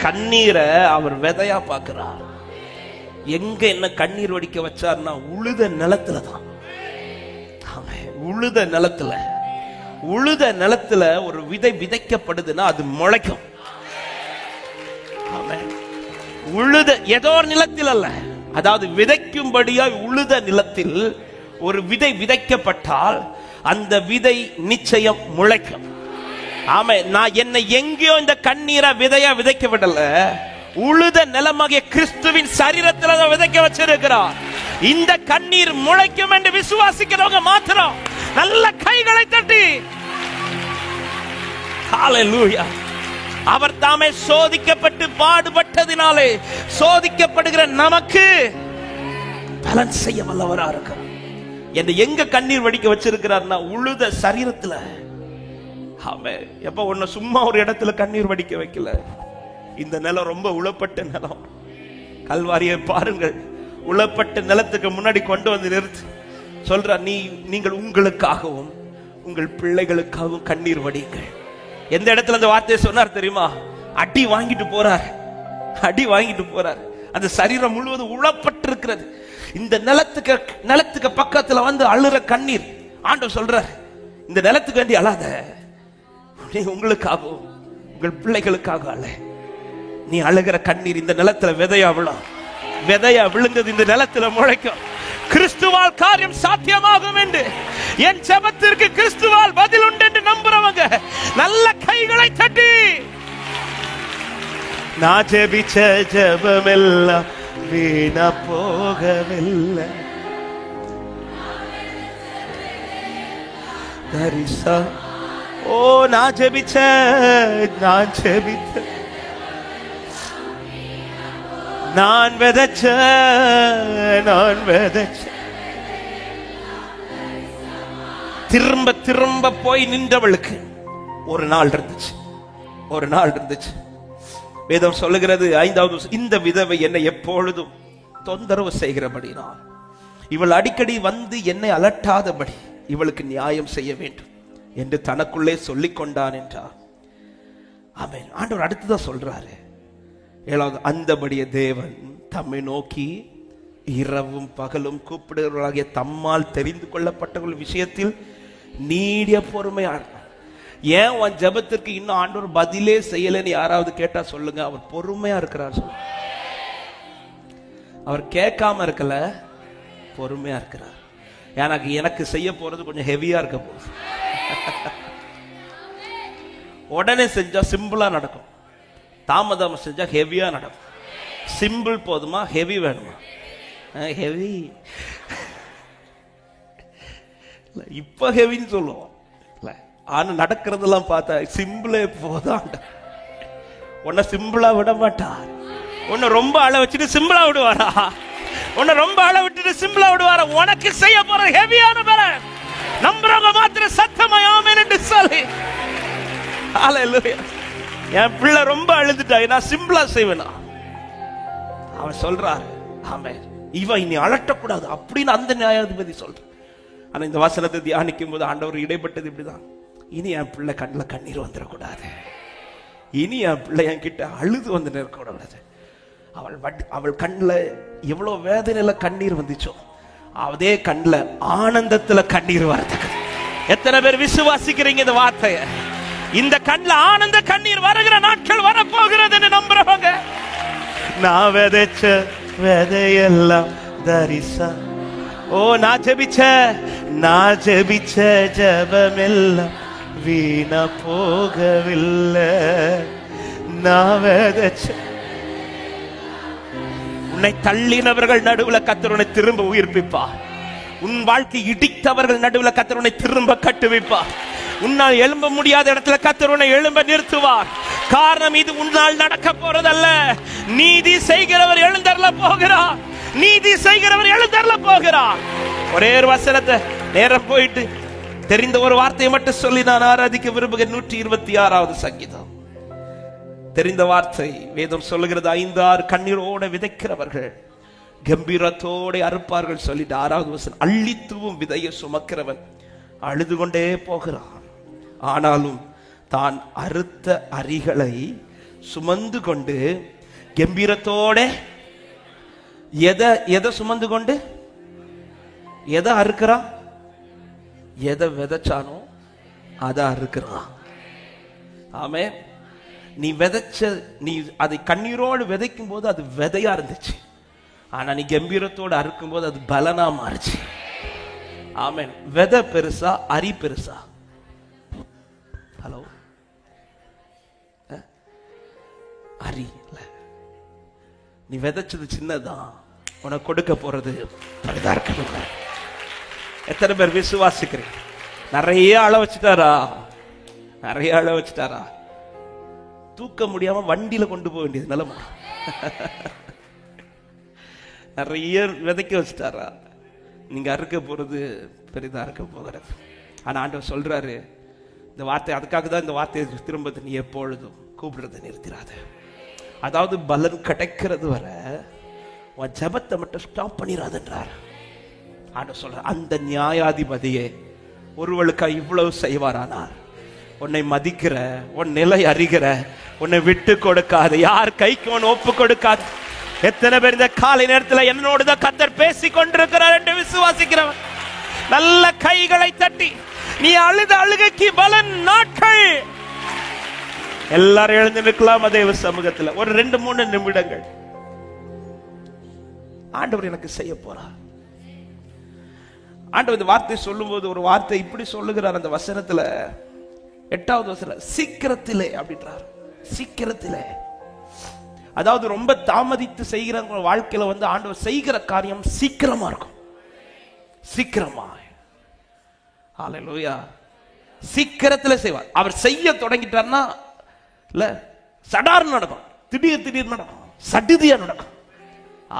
கண்ணீரை அவர் விதையா பார்க்கிறார். எங்க என்ன கண்ணீர் வடிக்க வச்சார்னா உழுத நிலத்துல தான். உழுத நிலத்துல, உழுத நிலத்துல ஒரு விதை விதைக்கப்படுதுன்னா அது முளைக்கும். உழுத ஏதோ ஒரு நிலத்தில் அல்ல, அதாவது விதைக்கும்படியா உழுத நிலத்தில் ஒரு விதை விதைக்கப்பட்டால் அந்த விதை நிச்சயம் முளைக்கும். ஆமா, நான் என்னை எங்கேயோ இந்த கண்ணீரை விதையா விதைக்க விடல, உழுத நிலமாகிய கிறிஸ்துவின் சரீரத்தில் விதைக்க வச்சிருக்கிறார். இந்த கண்ணீர் முளைக்கும் என்று விசுவாசிக்கிறவங்க மாத்திரம் நல்ல கைகளை தட்டி ஹல்லேலூயா. அவர் தாமே சோதிக்கப்பட்டு பாடுபட்டதினாலே சோதிக்கப்படுகிற நமக்கு பலன் செய்ய வல்லவரா இருக்கிறார். என்ன எங்க கண்ணீர் வடிக்க வச்சிருக்கிறார்னா உழுத சரீரத்துல. அவன் எப்ப ஒன்ன சும்மா ஒரு இடத்துல கண்ணீர் வடிக்க வைக்கல. இந்த நிலம் ரொம்ப உழப்பட்ட நிலம். கல்வாரியை பாருங்கள், உழப்பட்ட நிலத்துக்கு முன்னாடி கொண்டு வந்து நிறுத்து சொல்ற, நீங்கள் உங்களுக்காகவும் உங்கள் பிள்ளைகளுக்காகவும் கண்ணீர் வடியுங்கள். எந்த இடத்துல அந்த வார்த்தையை சொன்னார் தெரியுமா? அடி வாங்கிட்டு போறார், அடி வாங்கிட்டு போறார். அந்த சரீரம் முழுவதும் உழப்பட்டு இருக்கிறது. இந்த நிலத்துக்கு பக்கத்துல வந்து அழுற கண்ணீர். ஆண்டவர் சொல்றார், இந்த நிலத்துக்கு வேண்டி அழாத, நீ உங்களுக்காகவும் உங்கள் பிள்ளைகளுக்காக அழ. நீ அழுகிற கண்ணீர் இந்த நிலத்துல விதையா விழும். விதையா விழுந்தது இந்த நிலத்துல முளைக்கும். கிறிஸ்துவால் காரியம் சாத்தியமாகும் என்று, என் ஜெபத்திற்கு கிறிஸ்துவால் பதில் உண்டு என்று நம்புறவங்க நல்ல கைகளை தட்டி, நான் ஜெபிச்ச ஜெபமெல்லாம் வீணா போகவில்லை, தரிசா ஓ நான் ஜெபிச்ச நான் விதைச்ச திரும்ப திரும்ப போய் நின்றவளுக்கு ஒரு நாள் இருந்துச்சு. வேதம் சொல்லுகிறது 5வது, இந்த விதவை என்னை எப்பொழுதும் தொந்தரவு செய்கிறபடினால் இவள் அடிக்கடி வந்து என்னை அலட்டாதபடி இவளுக்கு நியாயம் செய்ய வேண்டும் என்று தனக்குள்ளே சொல்லிக் கொண்டான் என்றார். ஆமென். ஆண்டவர் அடுத்துதான் சொல்றாரு 7வது, அந்தபடிய தேவன் தம்மை நோக்கி இரவும் பகலும் கூப்பிடுகிறவர்களாகிய தம்மால் தெரிந்து கொள்ளப்பட்டவர்கள் விஷயத்தில் நீடிய பொறுமையா. ஏன் உன் ஜெபத்திற்கு இன்னும் ஆண்டவர் பதிலே செய்யலன்னு யாராவது கேட்டா சொல்லுங்க, அவர் பொறுமையா இருக்கிறார். சொல்லுங்க, அவர் கேட்காம இருக்கல, பொறுமையா இருக்கிறார். எனக்கு செய்ய போறது கொஞ்சம் ஹெவியா இருக்க போகுது. உடனே செஞ்சா சிம்பிளா நடக்கும், தாமதம் செஞ்சா ஹெவியா நடக்கும். சிம்பிள் போதுமா, ஹெவி வேணுமா? ஹெவி இப்ப ஹெவின்னு சொல்லுவோம். ஆனா நடக்கிறதெல்லாம் பார்த்தா சிம்பிளே போதான். உன்னை சிம்பிளா விட மாட்டார். உன்னை ரொம்ப அழ வச்சுட்டு சிம்பிளா விடுவாரா? உன்னை ரொம்ப அழ விட்டுட்டு சிம்பிளா விடுவாரா? உனக்கு செய்ய போற ஹெவியான பலன் நம்புறவங்க மாத்திரம் சத்தமா ஆமென் என்று சொல்லி. ஹல்லேலூயா. என் பிள்ளை ரொம்ப அழுதுட்டா, நான் சிம்பிளா செய்வேனா? அவன் சொல்றாரு, ஆமென், இவன் இனி அலட்டக்கூடாது அப்படின்னு அந்த நியாயாதிபதி சொல்ற. ஆனா இந்த வசனத்தை தியானிக்கும் போது ஆண்டவர் இடைப்பட்டது இப்படிதான். இனி என் பிள்ளை கண்ணில் கண்ணீர் வந்துடக்கூடாது, இனி என் பிள்ளை என் கிட்ட அழுது வந்து நிற்கக்கூடாது. அவள் கண்ணில் எவ்வளவு வேதனையில கண்ணீர் வந்துச்சோ அதே கண்ணில் ஆனந்தத்துல கண்ணீர் வரதுக்கு எத்தனை பேர் விசுவாசிக்கிறீங்க இந்த வார்த்தைய? இந்த கண்ணில் ஆனந்த கண்ணீர் வருகிற நாட்கள் வரப்போகிறது என்று நம்புறவங்க, நான் விதைச்ச விதையெல்லாம் தரிசா. ஓ நான் ஜெபிச்ச ஜெபமெல்லாம் வீணா போகவில்லை. நான் விதைச்ச உன்னை தள்ளினவர்கள் நடுவில் கர்த்தர் உன்னை திரும்ப உயிர்ப்பிப்பார். உன் வாழ்க்கை இடித்தவர்கள் நடுவில் கர்த்தர் உன்னை திரும்ப கட்டுவிப்பார். உன்னால் எழும்ப முடியாத இடத்துல கர்த்தர் உன்னை எழும்ப நிறுத்துவார். காரணம், இது உன்னால் நடக்க போறதல்ல. நீதி செய்கிறவர் எழுந்தருள போகிறார். நீதி செய்கிறவர் எழுந்தருள போகிறார். ஒரே ஒரு வசனத்தை நேரம் போயிட்டு தெரிந்த ஒரு வார்த்தையை மட்டும் சொல்லி நான் ஆராதிக்க விரும்புகிறேன். 126வது சங்கீதம் தெரிந்த வார்த்தை. வேதம் சொல்லுகிறது, 5-6 கண்ணீரோட விதைக்கிறவர்கள் கம்பீரத்தோட அறுப்பார்கள் சொல்லிட்டு 6வது வசனம், அள்ளித்தூவும் விதையை சுமக்கிறவன் அழுது கொண்டே போகிறான், ஆனாலும் தான் அறுத்த அரிகளை சுமந்து கொண்டு கம்பீரத்தோட எதை சுமந்து கொண்டு எதை அறுக்கிறான்? எதை விதைச்சானோ அதை அறுக்கிறான். ஆமே. நீ விதைச்ச, நீ அதை கண்ணீரோடு விதைக்கும் போது அது விதையா இருந்துச்சு. ஆனா நீ கம்பீரத்தோடு அறுக்கும் போது அது பலனா மாறுச்சு. ஆமென். விதை பெருசா அரி பெருசா? ஹலோ, அரி இல்ல. நீ விதைச்சது சின்னதான், உனக்கு கொடுக்க போறது பெரிதா இருக்கு. எத்தனை பேர் விசுவாசிக்கிறீங்க? நிறைய அழ வச்சுட்டாரா? நிறைய அழ வச்சுட்டாரா? தூக்க முடியாம வண்டியில கொண்டு போக வேண்டியது நிலைமை. நிறைய விதைக்க வச்சுட்டாரா? நீங்க அறுக்க போறது பெரிதா இருக்க போகிறது. ஆனா ஆண்டவர் சொல்றாரு இந்த வார்த்தை, அதுக்காக தான் இந்த வார்த்தையை திரும்ப நீ எப்பொழுதும் கூப்பிடுறதை நிறுத்திடாத. அதாவது பலன் கிடைக்கிறது வர உன் ஜபத்தை மட்டும் ஸ்டாப் பண்ணிடாதுன்றார் ஆண்டவர் சொல்ற. அந்த நியாயாதிபதியே ஒருவளுக்கா இவ்வளவு செய்வாரானால், உன்னை மதிக்கிற, உன் நிலை அறிகிற, உன்னை விட்டு கொடுக்காது, யார் கைக்கு உன் ஒப்பு கொடுக்காது. எத்தனை பேர் இந்த காலை நேரத்தில் என்னோடுதான் கர்த்தர் பேசி கொண்டிருக்கிறார் என்று விசுவாசிக்கிறவன் நல்ல கைகளை தட்டி, நீ அழுத அழுகைக்கு பலன் நாட்கள். எல்லாரும் எழுந்து நிற்கலாம் தேவ சமூகத்தில் ஒரு 2-3 நிமிடங்கள். ஆண்டவர் எனக்கு செய்ய போறார். ஆண்டவர் இந்த வார்த்தை சொல்லும் போது ஒரு வார்த்தை இப்படி சொல்லுகிறார் அந்த வசனத்துல, 8வது வசனம், சீக்கிரத்திலே அப்படின்றார். சீக்கிரத்திலே, அதாவது ரொம்ப தாமதித்து செய்கிற வாழ்க்கையில வந்து ஆண்டவர் செய்கிற காரியம் சீக்கிரமா இருக்கும். சீக்கிரமா. ஹல்லேலூயா. சீக்கிரத்திலே செய்வார். அவர் செய்ய தொடங்கிட்டார்னா இல்ல சடார் நடக்கும், திடீர் நடக்கும், சடுதியா நடக்கும்.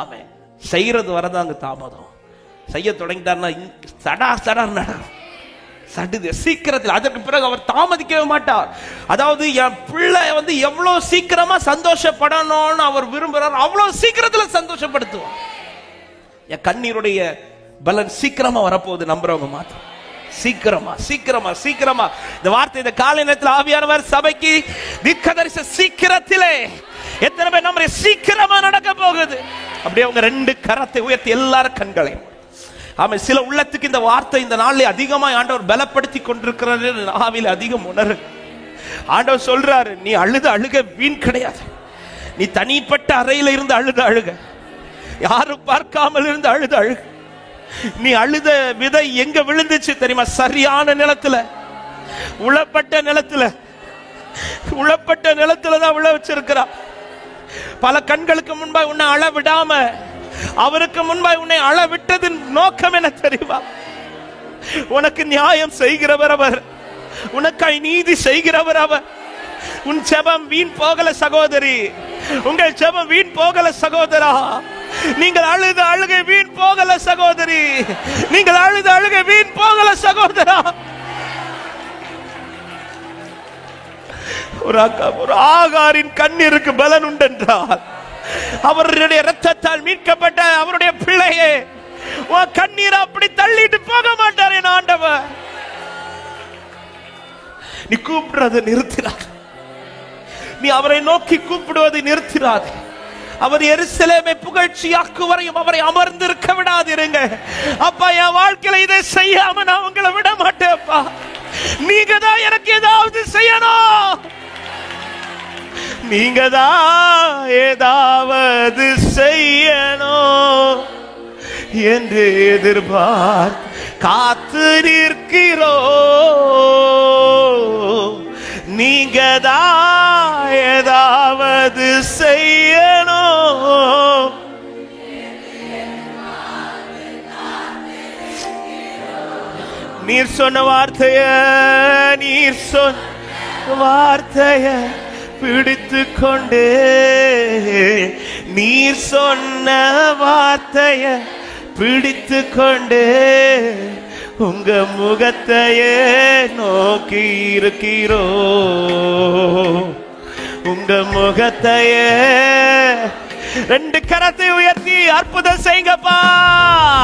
ஆமென். செய்யறது வரதாங்க தாமதம், செய்ய தொடங்கிட்டார்னா சடார் நடக்கும், சடுதி சீக்கிரத்தில். அதற்கு பிறகு அவர் தாமதிக்கவே மாட்டார். அதாவது என் பிள்ளை வந்து எவ்வளவு சீக்கிரமா சந்தோஷப்படணும்னு அவர் விரும்புறார், அவ்வளவு சீக்கிரத்தில் சந்தோஷப்படுத்துவார். என் கண்ணீருடைய பலன் சீக்கிரமா வரப்போகுது நம்புறவங்க மாத்திரம். சீக்கிரமா சீக்கிரமா சீக்கிரமா. இந்த வார்த்தை இந்த காலை நேரத்தில் ஆவியானவர் சபைக்கு தீர்க்கதரிசி சீக்கிரத்திலே. எத்தனை பேர் நம்ம சீக்கிரமா நடக்க போகுது? அப்படியே அவங்க 2 கரத்தை உயர்த்தி எல்லாரும் கண்களையும். ஆமா, சில உள்ளத்துக்கு இந்த வார்த்தை இந்த நாளில் அதிகமாக ஆண்டவர் பலப்படுத்தி கொண்டிருக்கிறாரு. ஆவியில் அதிகம் உணரு. ஆண்டவர் சொல்றாரு, நீ அழுத அழுக வீண் கிடையாது. நீ தனிப்பட்ட அறையில இருந்து அழுத அழுக, யாரும் பார்க்காமல் இருந்து அழுத அழுக. நீ அழுத விதை எங்க விழுந்துச்சு தெரியுமா? சரியான நிலத்துல, உழப்பட்ட நிலத்துல, உழப்பட்ட நிலத்துல தான் விழ வச்சிருக்கிறா. பல கண்களுக்கு முன்பாக உன்னை அழ விடாம அவருக்கு முன்பாக உன்னை அழ விட்டதின் நோக்கம் என்ன தெரியுமா? உனக்கு நியாயம் செய்கிறவர் அவர், உனக்காய் நீதி செய்கிறவர் அவர். உன் ஜெபம் வீண் போகல சகோதரி, உங்கள் ஜெபம் வீண் போகல சகோதரா. நீங்கள் அழுத அழுகை வீண் போகல சகோதரி, நீங்கள் அழுத அழுகை வீண் போகல சகோதரா. ஒரு ஆகாரின் கண்ணீருக்கு பலன் உண்டென்றால், அவருடைய இரத்தத்தால் மீட்கப்பட்ட அவருடைய பிள்ளையே, உன் கண்ணீரை அப்படி தள்ளிட்டு போக மாட்டார் என் ஆண்டவர். நீ கூப்பிடுறதை நிறுத்தினார், நீ அவரை நோக்கி கூப்பிடுவதை நிறுத்தினார். அவர் எருசலேமை புகழ்ச்சியாக்கு வரையும் அவரை அமர்ந்திருக்க விடாதிருங்க. அப்பா, என் வாழ்க்கையில இதை செய்யாம நான் உங்களை விட மாட்டேன்ப்பா. நீங்க தான் எனக்கு ஏதாவது செய்யணும், நீங்க தான் ஏதாவது செய்யணும் என்று எதிர்பார்த்து காத்து நிற்கிறோ. நீங்க தான் ஏதாவது செய்யணும். நீர் சொன்ன வார்த்தைய, நீர் சொன்ன வார்த்தைய பிடித்து கொண்டே, நீர் சொன்ன வார்த்தைய பிடித்து கொண்டே உங்க முகத்தையே நோக்கி இருக்கிறோ. உங்க முகத்தையே. 2 கரத்தை உயர்த்தி அற்புதம் செய்யுங்கப்பா,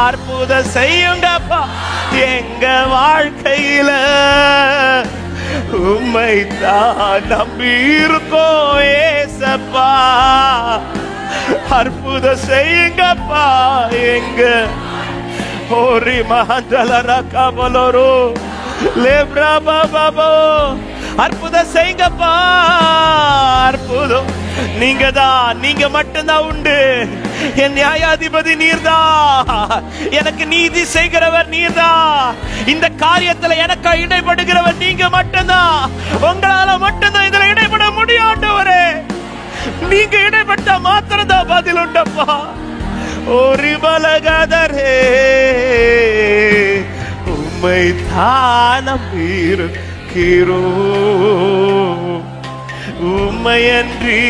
அற்புதம் செய்யுங்கப்பா. எங்க வாழ்க்கையில உம்மை தான் நம்பி இருக்கோம். செய்யுங்கப்பா, அற்புதம் செய்யுங்கப்பா. எங்க ஓரி மஹந்தலரா கபலரோ லேப்ரா பாபா, அற்புதம் செய்யுங்கப்பா, அற்புதம். நீங்க தான், நீங்க மட்டும்தான் உண்டு. என் நியாயாதிபதி நீர்தான், எனக்கு நீதி செய்கிறவர் நீர்தான். இந்த காரியத்துல எனக்கு இடைப்படுகிறவர் நீங்க மட்டும்தான். உங்களால மட்டும்தான் இதுல இடைப்பட முடியும் ஆண்டவரே. நீங்க இடைப்பட்ட மாத்திரம் தான் பதில் உண்டப்பா. ஒரு பலகதரே உம்மை தானம் இருக்கிறோ, உம்மையன்றி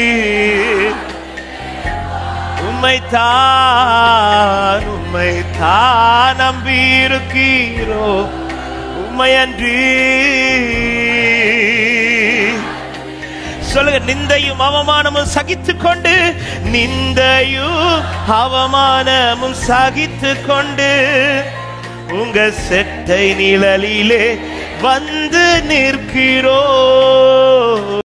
உம்மை தான் நம்பியிருக்கிறோ, உம்மையன்றி. சொல்லுங்க, நிந்தையும் அவமானமும் சகித்து கொண்டு, நிந்தையும் அவமானமும் சகித்து கொண்டு உங்க செட்டை நிழலிலே வந்து நிற்கிறோ.